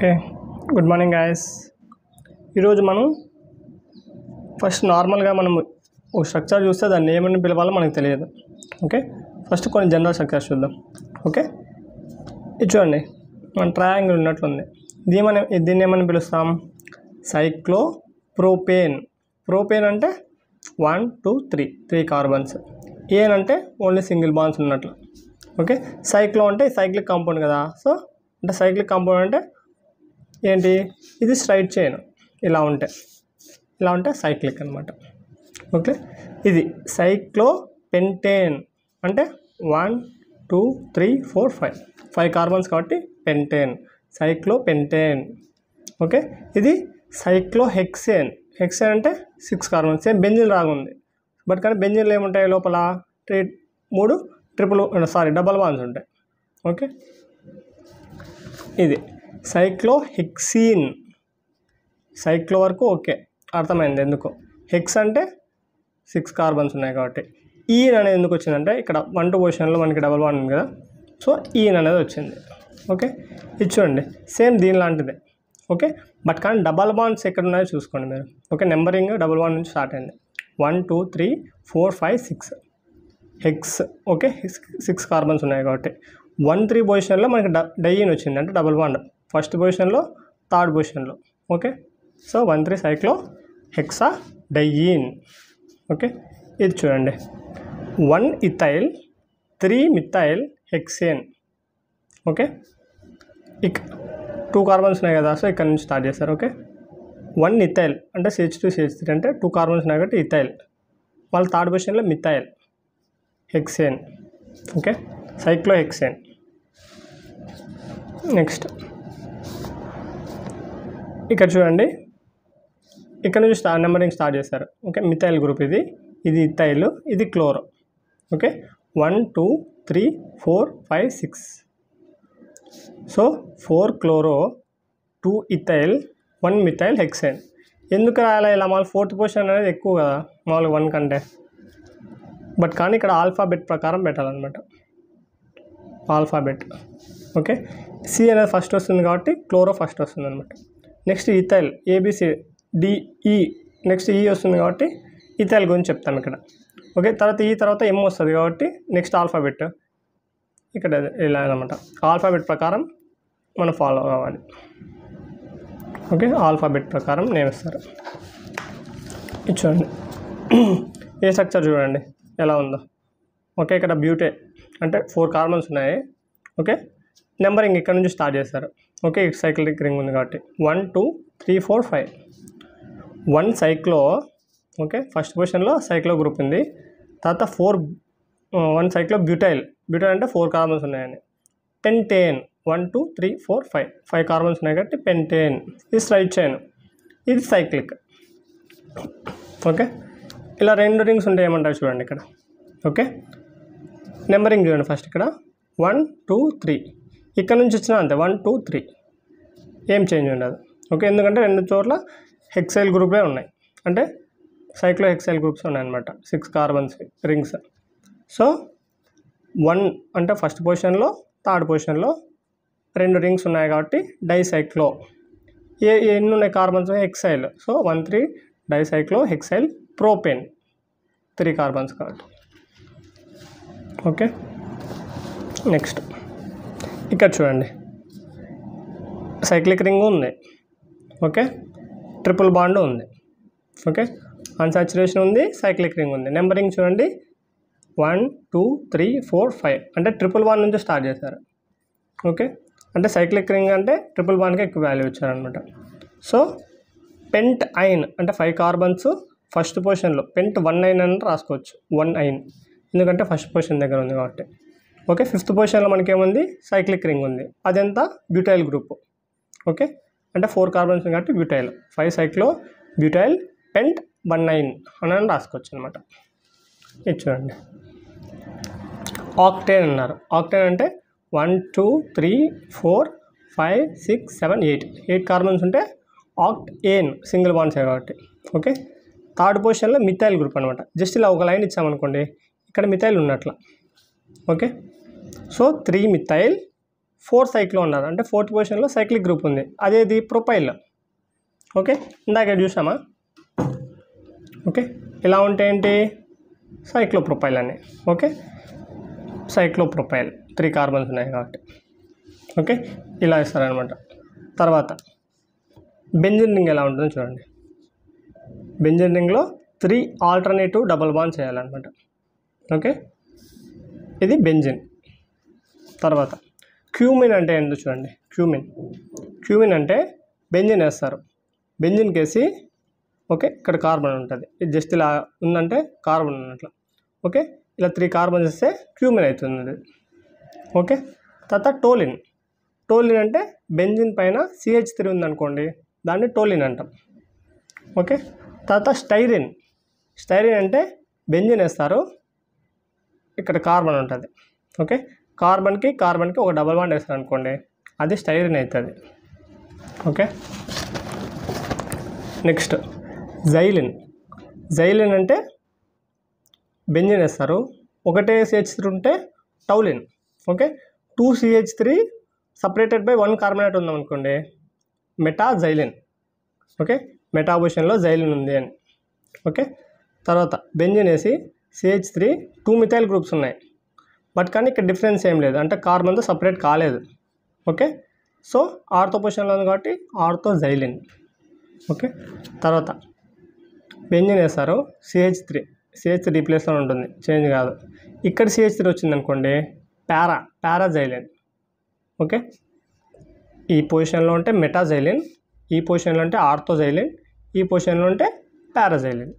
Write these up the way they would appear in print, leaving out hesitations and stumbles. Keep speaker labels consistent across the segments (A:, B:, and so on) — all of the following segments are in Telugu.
A: Okay good morning guys. ఈరోజు మనం ఫస్ట్ నార్మల్గా మనం ఒక స్ట్రక్చర్ చూస్తే దాన్ని ఏమని పిలవాలో మనకు తెలియదు. ఓకే, ఫస్ట్ కొన్ని జనరల్ స్ట్రక్చర్స్ చూద్దాం. ఓకే, ఇది చూడండి, మన ట్రయాంగిల్ ఉన్నట్లుంది. దీన్ని ఏమని పిలుస్తాం? సైక్లోప్రోపేన్. ప్రోపేన్ అంటే 1 2 3 కార్బన్స్. ఏన్ అంటే ఓన్లీ సింగిల్ బాండ్స్ ఉన్నట్లు. ఓకే, సైక్లో అంటే సైక్లిక్ కాంపౌండ్ కదా. సో అంటే సైక్లిక్ కాంపౌండ్ అంటే ఏంటి? ఇది స్ట్రైట్ చైన్ ఇలా ఉంటే సైక్లిక్ అనమాట. ఓకే, ఇది సైక్లోపెంటేన్ అంటే 1 2 3 4 5 కార్బన్స్ కాబట్టి పెంటేన్, సైక్లోపెంటేన్. ఓకే, ఇది సైక్లోహెక్సేన్. హెక్సేన్ అంటే 6 కార్బన్స్. సేమ్ బెంజిన్ రాగుంది, బట్ కానీ బెంజిన్లో ఏముంటాయి? లోపల 3 డబల్ బాండ్స్ ఉంటాయి. ఓకే, ఇది సైక్లోహెక్సీన్. సైక్లో వరకు ఓకే, అర్థమైంది ఎందుకు. హెక్స్ అంటే 6 కార్బన్స్ ఉన్నాయి కాబట్టి. ఈన్ అనేది ఎందుకు వచ్చిందంటే ఇక్కడ 1 2 పొజిషన్లో మనకి డబల్ బాండ్ ఉంది కదా, సో ఈన్ అనేది వచ్చింది. ఓకే, ఇది చూడండి సేమ్ దీని లాంటిదే. ఓకే, బట్ కానీ డబల్ బాండ్స్ ఎక్కడ ఉన్నాయో చూసుకోండి మీరు. ఓకే, నెంబరింగ్ డబల్ బాండ్ నుంచి స్టార్ట్ అయింది. 1 2 3 4 5 6 హెక్స్. ఓకే, 6 కార్బన్స్ ఉన్నాయి కాబట్టి 1 3 పొజిషన్లో మనకి డైయిన్ వచ్చింది, అంటే డబల్ బాండ్ ఫస్ట్ పొజిషన్లో, థర్డ్ పొజిషన్లో. Okay, so 1 3 సైక్లో hexa డైయిన్. ఓకే, ఇది చూడండి 1 ethyl 3 methyl hexane. Okay, 2 carbons ఉన్నాయి కదా, సో ఇక్కడ నుంచి స్టార్ట్ చేస్తారు. ఓకే, 1 ఇథైల్ అంటే CH2 CH3 అంటే 2 కార్బన్స్ ఉన్నాయి కాబట్టి ఇథైల్. వాళ్ళ థర్డ్ పొజిషన్లో methyl hexane. Okay, cyclohexane. Next ఇక్కడ చూడండి, ఇక్కడ నుంచి నెంబరింగ్ స్టార్ట్ చేస్తారు. ఓకే, మిథైల్ గ్రూప్ ఇది ఇథైల్, ఇది chloro. Okay, 1 2 3 4 5 6. So 4 chloro 2 ethyl 1 methyl hexane. ఎందుకు రాయాలి ఇలా? మామూలు ఫోర్త్ పొజిషన్ అనేది ఎక్కువ కదా మామూలుగా 1 కంటే, బట్ కానీ ఇక్కడ ఆల్ఫాబెట్ ప్రకారం పెట్టాలన్నమాట. ఆల్ఫాబెట్. ఓకే, సి అనేది ఫస్ట్ వస్తుంది కాబట్టి క్లోరో ఫస్ట్ వస్తుంది అనమాట. Next ethyl ABC DE, next ఈ వస్తుంది కాబట్టి ఇథైల్ గురించి చెప్తాం ఇక్కడ. ఓకే, తర్వాత M వస్తుంది కాబట్టి నెక్స్ట్ ఆల్ఫాబెట్ ఇక్కడ ఇలా అనమాట. ఆల్ఫాబెట్ ప్రకారం మనం ఫాలో కావాలి. ఓకే, ఆల్ఫాబెట్ ప్రకారం నేను ఇస్తారు. ఇది చూడండి ఏ స్ట్రక్చర్ చూడండి ఎలా ఉందో. ఓకే, ఇక్కడ బ్యూటే అంటే 4 కార్బన్స్ ఉన్నాయి. ఓకే, నెంబరింగ్ ఇక్కడ నుంచి స్టార్ట్ చేస్తారు. ఓకే, ఇటు సైక్లిక్ రింగ్ ఉంది కాబట్టి 1 2 3 4 5. 1 సైక్లో. ఓకే, ఫస్ట్ పొజిషన్లో సైక్లో గ్రూప్ ఉంది. తర్వాత 1 సైక్లో బ్యూటైల్. బ్యూటైల్ అంటే 4 కార్బన్స్ ఉన్నాయని. పెంటేన్ 1 2 3 4 5 కార్బన్స్ ఉన్నాయి కాబట్టి పెంటేన్. ఇది స్ట్రైట్ చైన్, ఇది సైక్లిక్. ఓకే, ఇలా 2 రింగ్స్ ఉంటాయి ఏమంటారు చూడండి ఇక్కడ. ఓకే, నెంబరింగ్ చూడండి ఫస్ట్ ఇక్కడ 1 2 3. ఇక్కడ నుంచి వచ్చినా అంతే 1 2 3, ఏం చేంజ్ ఉండదు. ఓకే, ఎందుకంటే 2 చోట్ల హెక్సైల్ గ్రూపే ఉన్నాయి, అంటే సైక్లో హెక్సైల్ గ్రూప్స్ ఉన్నాయన్నమాట. 6 కార్బన్స్ రింగ్స్. సో 1 అంటే ఫస్ట్ పొజిషన్లో, థర్డ్ పొజిషన్లో 2 రింగ్స్ ఉన్నాయి కాబట్టి డైసైక్లో. ఎన్ని ఉన్నాయి carbons? Hexyl. So 1 3 dicyclo hexyl propane, 3 carbons కాబట్టి. ఓకే, నెక్స్ట్ ఇక్కడ చూడండి సైక్లిక్ రింగ్ ఉంది. ఓకే, ట్రిపుల్ బాండ్ ఉంది. ఓకే, అన్సాచురేషన్ ఉంది, సైక్లిక్ రింగ్ ఉంది. నెంబరింగ్ చూడండి 1 2 3 4 5 అంటే ట్రిపుల్ బాండ్ నుంచి స్టార్ట్ చేశారు. ఓకే, అంటే సైక్లిక్ రింగ్ అంటే ట్రిపుల్ బాండ్కి ఎక్కువ వాల్యూ ఇచ్చారనమాట. సో పెంట్ ఐన్ అంటే 5 కార్బన్స్ ఫస్ట్ పొజిషన్లో. పెంట్ 1 ఐన్ అని రాసుకోవచ్చు, 1 ఐన్, ఎందుకంటే ఫస్ట్ పొజిషన్ దగ్గర ఉంది కాబట్టి. ఓకే, ఫిఫ్త్ పొజిషన్లో మనకేముంది? సైక్లిక్ రింగ్ ఉంది. అదెంత? Butyl group. ఓకే, అంటే 4 కార్బన్స్ కాబట్టి బ్యూటైల్. 5 సైక్లో బ్యూటైల్ పెంట్ 1 9 అని రాసుకోవచ్చు అనమాట. ఇది చూడండి ఆక్టేన్ అన్నారు. ఆక్టేన్ అంటే 1 2 3 4 5 6 7 8 కార్బన్స్ ఉంటే ఆక్టేన్, సింగిల్ బాండ్స్ కాబట్టి. ఓకే, థర్డ్ పొజిషన్లో మిథైల్ గ్రూప్ అనమాట. జస్ట్ ఇలా ఒక లైన్ ఇచ్చామనుకోండి, ఇక్కడ మిథైల్ ఉన్నట్ల. ఓకే, సో 3 మిథైల్ 4 సైక్లో ఉన్నారు, అంటే 4th పొజిషన్లో సైక్లిక్ గ్రూప్ ఉంది. అదేది ప్రొపైల్. ఓకే, ఇందాక చూసామా? ఓకే, ఇలా ఉంటే ఏంటి? సైక్లోప్రొపైల్ అని. ఓకే, సైక్లోప్రొపైల్ 3 కార్బన్స్ ఉన్నాయి కాబట్టి. ఓకే, ఇలా ఇస్తారనమాట. తర్వాత బెంజిన్ రింగ్ ఎలా ఉంటుందో చూడండి. బెంజిన్ రింగ్లో 3 ఆల్టర్నేటివ్ డబుల్ బాండ్ చేయాలన్నమాట. ఓకే, ఇది బెంజిన్. తర్వాత క్యూమిన్ అంటే ఏంటో చూడండి. క్యూమిన్ అంటే బెంజిన్ వేస్తారు, బెంజిన్కి వేసి ఓకే ఇక్కడ కార్బన్ ఉంటుంది. ఇది జస్ట్ ఇలా ఉందంటే కార్బన్ ఉన్నట్లు. ఓకే, ఇలా 3 కార్బన్స్ ఇస్తే క్యూమిన్ అవుతుంది. ఓకే, తర్వాత టోలిన్ అంటే బెంజిన్ పైన CH3 ఉందనుకోండి, దాన్ని టోలిన్ అంటాం. ఓకే, తర్వాత స్టైరిన్ అంటే బెంజిన్ వేస్తారు, ఇక్కడ కార్బన్ ఉంటుంది. ఓకే, కార్బన్కి ఒక డబల్ బాండ్ వేస్తారు అనుకోండి, అది స్టైరిన్ అవుతుంది. ఓకే, నెక్స్ట్ జైలిన్ అంటే బెంజిన్ వేస్తారు, ఒకటే CH3 ఉంటే toluene. Okay, 2 CH3 separated by 1 carbon atom ఉందనుకోండి, మెటాజైలిన్. ఓకే, మెటా పొజిషన్లో జైలిన్ ఉంది అని. ఓకే, తర్వాత బెంజిన్ వేసి CH3 2 మిథైల్ గ్రూప్స్ ఉన్నాయి, బట్ కానీ ఇక్కడ డిఫరెన్స్ ఏం లేదు, అంటే కార్బన్తో సపరేట్ కాలేదు. ఓకే, సో ఆర్థో పొజిషన్లో ఉంది కాబట్టి ఆర్థోజైలిన్. ఓకే, తర్వాత బెంజిన్ వేస్తారు, CH3 ప్లేస్లో ఉంటుంది, చేంజ్ కాదు. ఇక్కడ CH3 వచ్చింది అనుకోండి, పారాజైలిన్. ఓకే, ఈ పొజిషన్లో ఉంటే మెటాజైలిన్, ఈ పొజిషన్లో ఉంటే ఆర్థోజైలిన్, ఈ పొజిషన్లో ఉంటే పారాజైలిన్.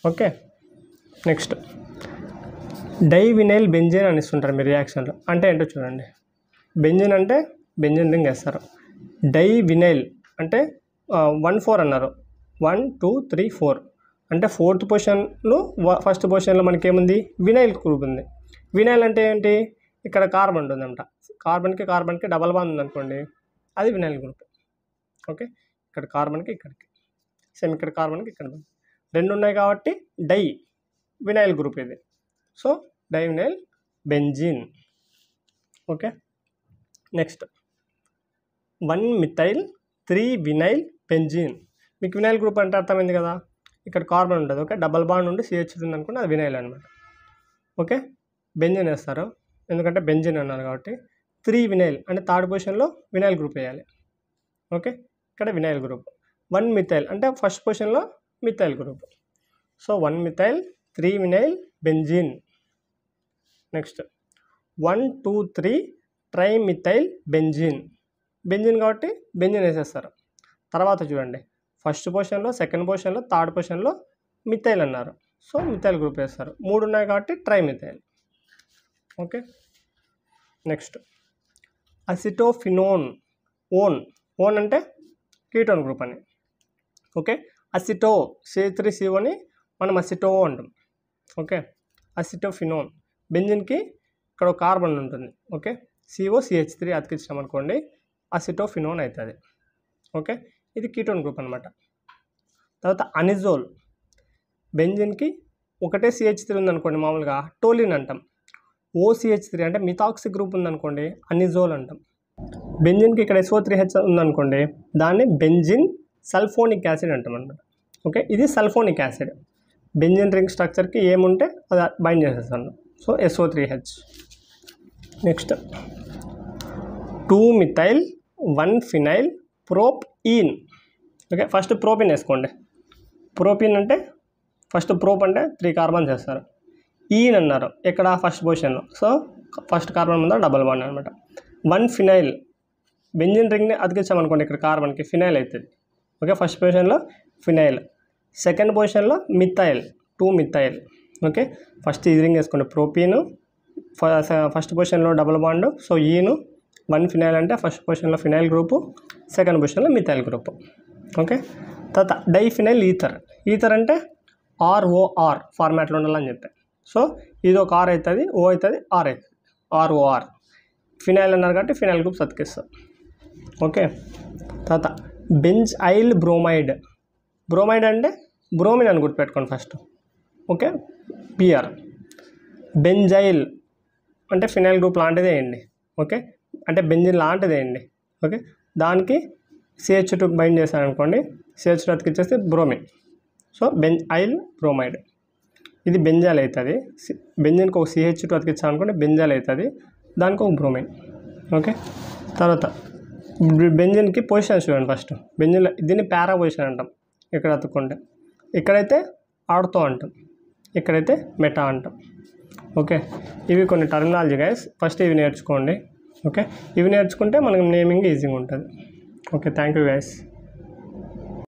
A: ఓకే, నెక్స్ట్ డైవినైల్ బెంజిన్ అని ఇస్తుంటారు మీ రియాక్షన్లో. అంటే ఏంటో చూడండి. బెంజిన్ అంటే బెంజిన్ రింగ్ వేస్తారు, డైవినైల్ అంటే 1,4 అన్నారు, 1 2 3 4 అంటే 4th పొజిషన్లో 1st పొజిషన్లో మనకి ఏముంది? వినైల్ గ్రూప్ ఉంది. వినైల్ అంటే ఏంటి? ఇక్కడ కార్బన్ ఉంటుందంట, కార్బన్కి డబల్ బాండ్ ఉందనుకోండి, అది వినైల్ గ్రూప్. ఓకే, ఇక్కడ కార్బన్కి ఇక్కడికి సేమ్, ఇక్కడ కార్బన్కి ఇక్కడ 2 ఉన్నాయి కాబట్టి వినైల్ గ్రూప్ ఇది. So divinyl benzene. Okay, next 1 methyl 3 vinyl benzene. మీకు వినైల్ గ్రూప్ అంటే అర్థమైంది కదా, ఇక్కడ కార్బన్ ఉంటుంది. ఓకే, డబల్ బాండ్ ఉండి CH3 ఉంది అనుకోండి, అది వినైల్ అనమాట. ఓకే, బెంజిన్ వేస్తారు, ఎందుకంటే బెంజిన్ అన్నారు కాబట్టి. 3 వినైల్ అంటే 3rd పొజిషన్లో వినైల్ గ్రూప్ వేయాలి. ఓకే, ఇక్కడ వినైల్ గ్రూప్. 1 మిథైల్ అంటే 1st పొజిషన్లో methyl group. So 1 methyl 3 vinyl benzene. Next 1 2 3 trimethyl benzene. Benzene కాబట్టి బెంజిన్ వేసేస్తారు. తర్వాత చూడండి, 1st పొజిషన్లో, 2nd పొజిషన్లో, 3rd పొజిషన్లో మిథైల్ అన్నారు, సో మిథైల్ గ్రూప్ వేస్తారు. 3 ఉన్నాయి కాబట్టి trimethyl. Okay, next acetophenone. One అంటే కీటోన్ గ్రూప్ అని. ఓకే, అసిటో CH3CO మనం అసిటో అంటాం. ఓకే, అసిటోఫినోన్. బెంజిన్కి ఇక్కడ ఒక కార్బన్ ఉంటుంది. ఓకే, COCH3 అతికించాం అనుకోండి, అసిటోఫినోన్ అవుతుంది. ఓకే, ఇది కీటోన్ గ్రూప్ అనమాట. తర్వాత అనిజోల్. బెంజిన్కి ఒకటే CH3 ఉందనుకోండి, మామూలుగా టోలిన్ అంటాం. OCH3 అంటే మిథాక్సి గ్రూప్ ఉందనుకోండి, అనిజోల్ అంటాం. బెంజిన్కి ఇక్కడ SO3H ఉందనుకోండి, దాన్ని బెంజిన్ సల్ఫోనిక్ యాసిడ్ అంటాం అనమాట. ఓకే, ఇది సల్ఫోనిక్ యాసిడ్. బెంజిన్ రింగ్ స్ట్రక్చర్కి ఏముంటే అది బైండ్ చేసేస్తాను, so SO3H. Next 2 methyl 1 phenyl propene. Okay, first propyne వేసుకోండి. ప్రోపిన్ అంటే ఫస్ట్ ప్రోప్ అంటే 3 కార్బన్స్ వేస్తారు. ఈన్ అన్నారు ఇక్కడ 1st పొజిషన్లో, సో 1st కార్బన్ ముందు డబల్ బాండ్ అనమాట. 1 ఫినైల్. బెంజిన్ రింగ్ని అతికించామనుకోండి, ఇక్కడ కార్బన్కి ఫినైల్ అవుతుంది. ఓకే, 1st పొజిషన్లో ఫినైల్. 2nd పొజిషన్లో మిథైల్, 2 మిథైల్. ఓకే, ఫస్ట్ ఈ రింగ్ వేసుకోండి, ప్రోపీను. 1st పొజిషన్లో డబల్ బాండ్, సో ఈను. 1 ఫినైల్ అంటే 1st పొజిషన్లో ఫినైల్ గ్రూపు, 2nd పొజిషన్లో మిథైల్ గ్రూపు. ఓకే, తర్వాత డైఫినైల్ ఈథర్ అంటే ROR ఫార్మాట్లో ఉండాలని చెప్పాను. సో ఇది ఒక R అవుతుంది, O అవుతుంది, R అవుతుంది, ROR. ఫినైల్ అన్నారు కాబట్టి ఫినైల్ గ్రూప్స్ అతికిస్తాం. ఓకే, తర్వాత బెంజైల్ బ్రోమైడ్ అంటే బ్రోమిన్ అని గుర్తుపెట్టుకోండి ఫస్ట్. Okay, BR. బెంజైల్ అంటే ఫినైల్ గ్రూప్ లాంటిదే అండి. ఓకే, అంటే బెంజిన్ లాంటిదే అండి. ఓకే, దానికి CH2 బైండ్ చేశారనుకోండి, CH2 అతికిచ్చేస్తే బ్రోమిన్. So benzyl bromide. ఇది బెంజాల్ అవుతుంది. బెంజిన్కి ఒక CH2 అతికిచ్చామనుకోండి బెంజాల్ అవుతుంది, దానికి ఒక బ్రోమైన్. ఓకే, తర్వాత బెంజిన్కి పొజిషన్ చూడండి. ఫస్ట్ బెంజిన్ దీన్ని పారా పొజిషన్ అంటాం. ఇక్కడ అతుక్కుంటే ఇక్కడైతే ఆడుతూ అంటాం, ఇక్కడైతే మెటా అంటాం. ఓకే, ఇవి కొన్ని టర్మినాలజీ గైస్, ఫస్ట్ ఇవి నేర్చుకోండి. ఓకే, ఇవి నేర్చుకుంటే మనకి నేమింగ్ ఈజీగా ఉంటుంది. Okay, thank you guys.